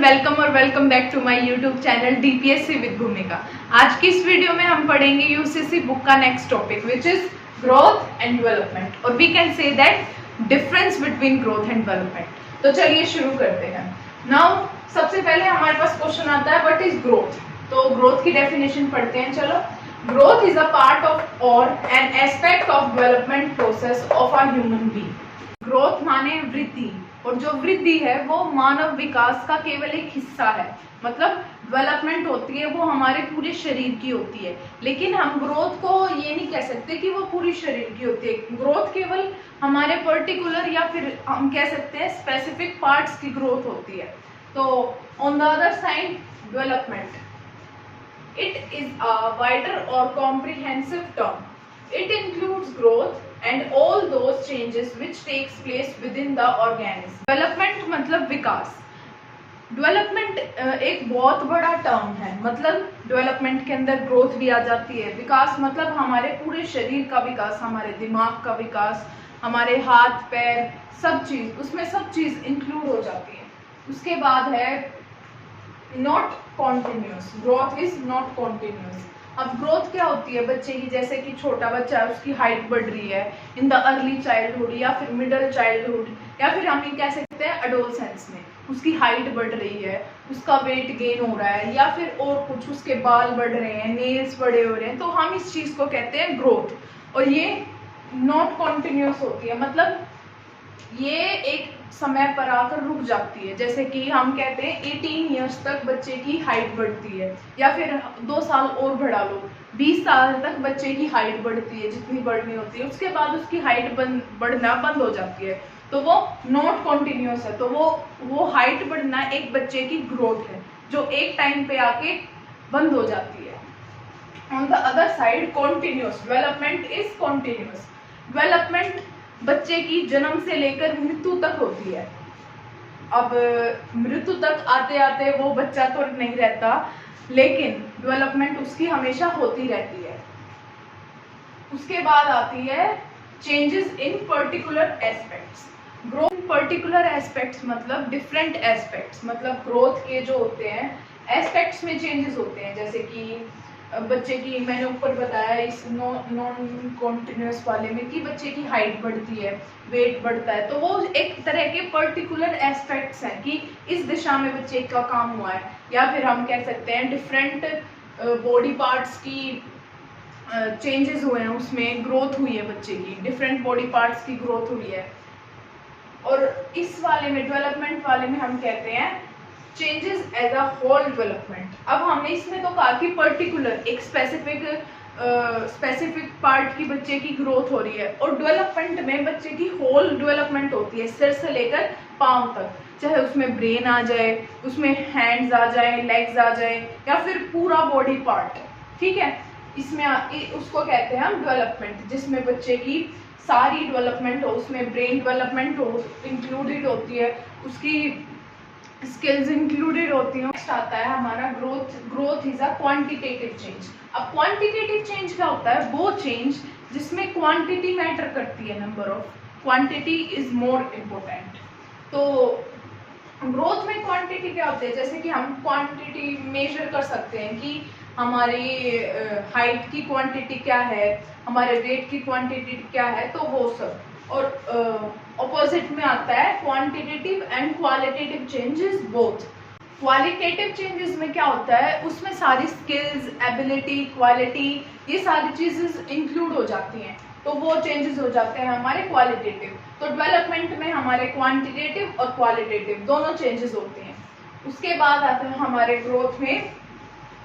Welcome और welcome back to my YouTube channel DPSC with Bhumika. आज की इस वीडियो में हम पढ़ेंगे यूसीसी बुक का next topic which is growth and development, और we can say that difference between growth and development. तो चलिए शुरू करते हैं। नाउ सबसे पहले हमारे पास क्वेश्चन आता है व्हाट इज ग्रोथ। तो ग्रोथ की डेफिनेशन पढ़ते हैं। चलो, growth is a part of और an aspect of development process of a human being. Growth माने वृद्धि, और जो वृद्धि है वो मानव विकास का केवल एक हिस्सा है। मतलब डेवलपमेंट होती है वो हमारे पूरे शरीर की होती है, लेकिन हम ग्रोथ को ये नहीं कह सकते कि वो पूरी शरीर की होती है। ग्रोथ केवल हमारे पर्टिकुलर या फिर हम कह सकते हैं स्पेसिफिक पार्ट्स की ग्रोथ होती है। तो on the other side development, it is a wider or comprehensive term. It includes growth and all those changes which takes place within the organism. Development मतलब विकास। डेवलपमेंट एक बहुत बड़ा टर्म है। मतलब डेवलपमेंट के अंदर ग्रोथ भी आ जाती है। विकास मतलब हमारे पूरे शरीर का विकास, हमारे दिमाग का विकास, हमारे हाथ पैर सब चीज, उसमें सब चीज इंक्लूड हो जाती है। उसके बाद है not continuous. Growth is not continuous. अब ग्रोथ क्या होती है बच्चे की, जैसे कि छोटा बच्चा है उसकी हाइट बढ़ रही है इन द अर्ली चाइल्डहुड या फिर मिडिल चाइल्डहुड, या फिर हम ये कह सकते हैं एडोलसेंस में उसकी हाइट बढ़ रही है, उसका वेट गेन हो रहा है, या फिर और कुछ, उसके बाल बढ़ रहे हैं, नेल्स बड़े हो रहे हैं, तो हम इस चीज को कहते हैं ग्रोथ। और ये नॉट कॉन्टिन्यूस होती है, मतलब ये एक समय पर आकर रुक जाती है। जैसे कि हम कहते हैं 18 ईयर्स तक बच्चे की हाइट बढ़ती है, या फिर 2 साल और बढ़ा लो, 20 साल तक बच्चे की हाइट बढ़ती है जितनी बढ़नी होती है। उसके बाद उसकी हाइट बढ़ना बंद हो जाती है, तो वो नॉट कॉन्टिन्यूस है। तो वो हाइट बढ़ना एक बच्चे की ग्रोथ है जो एक टाइम पे आके बंद हो जाती है। On the other side continuous development is continuous. Development बच्चे की जन्म से लेकर मृत्यु तक होती है। अब मृत्यु तक आते आते वो बच्चा तो नहीं रहता, लेकिन डेवलपमेंट उसकी हमेशा होती रहती है। उसके बाद आती है changes in particular aspects. Growth in particular aspects मतलब डिफरेंट एस्पेक्ट्स, मतलब ग्रोथ के जो होते हैं एस्पेक्ट्स में चेंजेस होते हैं। जैसे कि बच्चे की, मैंने ऊपर बताया इस नॉन कॉन्टिन्यूस वाले में कि बच्चे की हाइट बढ़ती है, वेट बढ़ता है, तो वो एक तरह के पर्टिकुलर एस्पेक्ट्स हैं कि इस दिशा में बच्चे का काम हुआ है। या फिर हम कह सकते हैं डिफरेंट बॉडी पार्ट्स की चेंजेस हुए हैं, उसमें ग्रोथ हुई है बच्चे की, डिफरेंट बॉडी पार्ट्स की ग्रोथ हुई है। और इस वाले में डेवलपमेंट वाले में हम कहते हैं changes as a whole development. अब हमने इसमें तो कहा कि पर्टिकुलर एक स्पेसिफिक पार्ट की बच्चे की ग्रोथ हो रही है, और डेवलपमेंट में बच्चे की होल डेवलपमेंट होती है, सिर से लेकर पांव तक, चाहे उसमें ब्रेन आ जाए, उसमें हैंड्स आ जाए, लेग्स आ जाए, या फिर पूरा बॉडी पार्ट। ठीक है, इसमें उसको कहते हैं हम डेवलपमेंट, जिसमें बच्चे की सारी डेवलपमेंट हो, उसमें ब्रेन डेवलपमेंट हो इंक्लूडेड होती है, उसकी स्किल्स इंक्लूडेड होती हैं। नेक्स्ट आता है हमारा growth. Growth is a quantitative change. अब क्वांटिटेटिव चेंज क्या होता है? वो चेंज जिसमें क्वांटिटी मैटर करती है, number of quantity is more important. तो ग्रोथ में क्वांटिटी क्या होती है? जैसे कि हम क्वांटिटी मेजर कर सकते हैं कि हमारी हाइट की क्वांटिटी क्या है, हमारे वेट की क्वांटिटी क्या है, तो वो सब। और ऑपोजिट में आता है quantitative and qualitative changes both. Qualitative changes में क्या होता है? उसमें सारी स्किल्स, एबिलिटी, क्वालिटी, ये सारी चीजें इंक्लूड हो जाती हैं, तो वो चेंजेस हो जाते हैं हमारे क्वालिटेटिव। तो डेवलपमेंट में हमारे क्वांटिटेटिव और क्वालिटेटिव दोनों चेंजेस होते हैं। उसके बाद आता है हमारे ग्रोथ में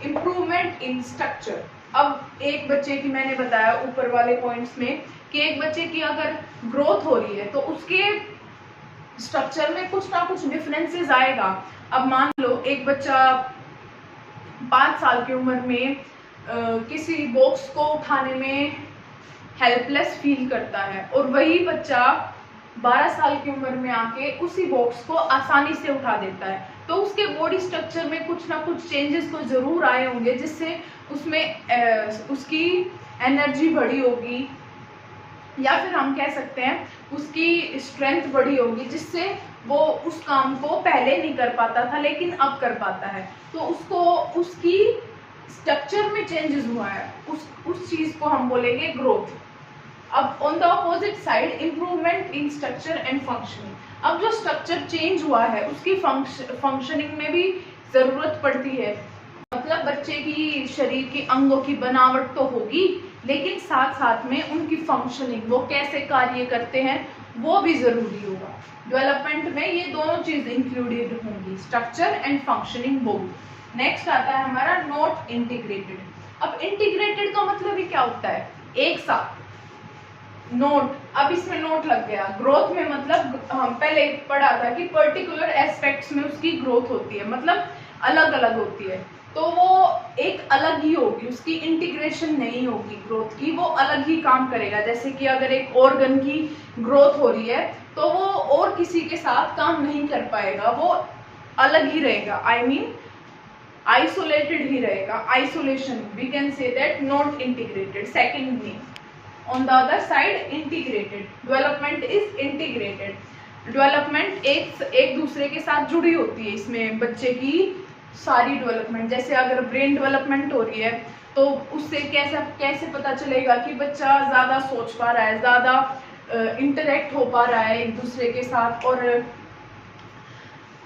इम्प्रूवमेंट इन स्ट्रक्चर। अब एक बच्चे की, मैंने बताया ऊपर वाले पॉइंट्स में कि एक बच्चे की अगर ग्रोथ हो रही है तो उसके स्ट्रक्चर में कुछ ना कुछ डिफरेंसेस आएगा। अब मान लो एक बच्चा 5 साल की उम्र में किसी बॉक्स को उठाने में हेल्पलेस फील करता है, और वही बच्चा 12 साल की उम्र में आके उसी बॉक्स को आसानी से उठा देता है। तो उसके बॉडी स्ट्रक्चर में कुछ ना कुछ चेंजेस तो जरूर आए होंगे, जिससे उसमें उसकी एनर्जी बढ़ी होगी, या फिर हम कह सकते हैं उसकी स्ट्रेंथ बढ़ी होगी, जिससे वो उस काम को पहले नहीं कर पाता था लेकिन अब कर पाता है। तो उसको उसकी स्ट्रक्चर में चेंजेस हुआ है, उस चीज को हम बोलेंगे ग्रोथ। अब on the opposite side improvement in structure and functioning. अब जो स्ट्रक्चर चेंज हुआ है उसकी फंक्शनिंग में भी जरूरत पड़ती है। मतलब बच्चे की शरीर के अंगों की बनावट तो होगी, लेकिन साथ साथ में उनकी फंक्शनिंग, वो कैसे कार्य करते हैं, वो भी जरूरी होगा। डेवलपमेंट में ये दोनों चीज इंक्लूडेड होंगी, structure and functioning both. Next आता है हमारा नॉट इंटीग्रेटेड। अब इंटीग्रेटेड का मतलब ही क्या होता है, एक साथ नोट। अब इसमें नोट लग गया। ग्रोथ में मतलब हम पहले पढ़ा था कि पर्टिकुलर एस्पेक्ट्स में उसकी ग्रोथ होती है, मतलब अलग अलग होती है, तो वो एक अलग ही होगी, उसकी इंटीग्रेशन नहीं होगी ग्रोथ की, वो अलग ही काम करेगा। जैसे कि अगर एक ऑर्गन की ग्रोथ हो रही है तो वो और किसी के साथ काम नहीं कर पाएगा, वो अलग ही रहेगा, आई मीन आइसोलेटेड ही रहेगा। Isolation we can say that not integrated. Second mean on the other side integrated, development is integrated। Development एक दूसरे के साथ जुड़ी होती है। इसमें बच्चे की सारी डेवलपमेंट, जैसे अगर ब्रेन डेवलपमेंट हो रही है तो उससे कैसे पता चलेगा कि बच्चा ज़्यादा सोच पा रहा है, ज़्यादा इंटरेक्ट हो पा रहा है एक दूसरे के साथ,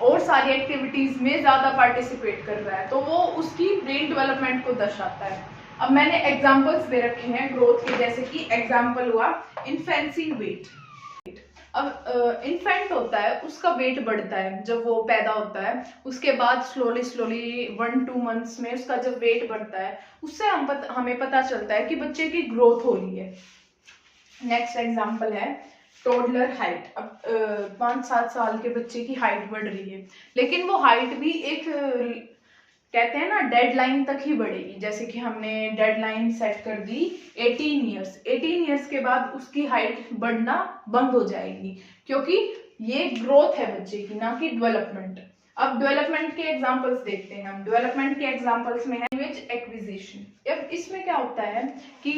और सारी एक्टिविटीज़ में ज़्यादा पार्टिसिपेट कर रहा है, तो वो उसकी ब्रेन डेवलपमेंट को दर्शाता है। अब मैंने एग्जांपल्स दे रखे हैं ग्रोथ के, जैसे कि एग्जांपल हुआ इन्फेंसी वेट। अब इन्फेंट होता है, उसका वेट बढ़ता है जब वो पैदा होता है, उसके बाद स्लोली 1-2 मंथ्स में उसका जब वेट बढ़ता है, उससे हमें पता चलता है कि बच्चे की ग्रोथ हो रही है। नेक्स्ट एग्जांपल है टोडलर हाइट। अब 5-7 साल के बच्चे की हाइट बढ़ रही है, लेकिन वो हाइट भी एक कहते हैं ना डेडलाइन तक ही बढ़ेगी। जैसे कि हमने डेडलाइन सेट कर दी 18 ईयर्स, 18 ईयर्स के बाद उसकी हाइट बढ़ना बंद हो जाएगी, क्योंकि ये ग्रोथ है बच्चे की, ना कि डेवलपमेंट। अब डेवलपमेंट के एग्जांपल्स देखते हैं हम। डेवलपमेंट के एग्जांपल्स में है लैंग्वेज एक्विजिशन। अब इसमें क्या होता है कि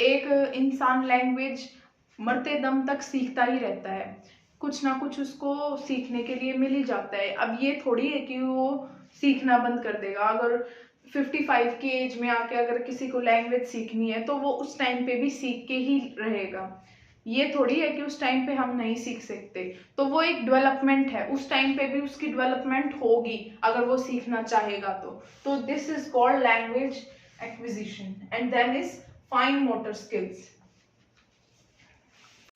एक इंसान लैंग्वेज मरते दम तक सीखता ही रहता है, कुछ ना कुछ उसको सीखने के लिए मिल ही जाता है। अब ये थोड़ी है कि वो सीखना बंद कर देगा। अगर 55 की एज में आके अगर किसी को लैंग्वेज सीखनी है तो वो उस टाइम पे भी सीख के ही रहेगा। ये थोड़ी है कि उस टाइम पे हम नहीं सीख सकते, तो वो एक डेवलपमेंट है, उस टाइम पे भी उसकी डेवलपमेंट होगी अगर वो सीखना चाहेगा तो this is called language acquisition. And then is fine motor skills.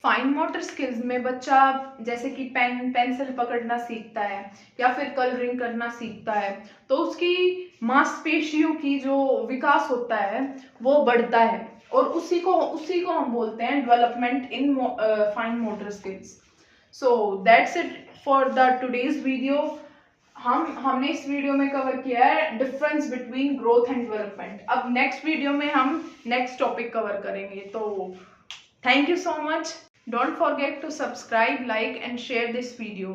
Fine motor skills में बच्चा जैसे कि पेंसिल पकड़ना सीखता है या फिर कलरिंग करना सीखता है, तो उसकी मांसपेशियों की जो विकास होता है वो बढ़ता है, और उसी को हम बोलते हैं development in fine motor skills. So that's it for the today's video. हमने इस वीडियो में कवर किया है difference between growth and development. अब नेक्स्ट वीडियो में हम नेक्स्ट टॉपिक कवर करेंगे। तो thank you so much. Don't forget to subscribe, like and share this video.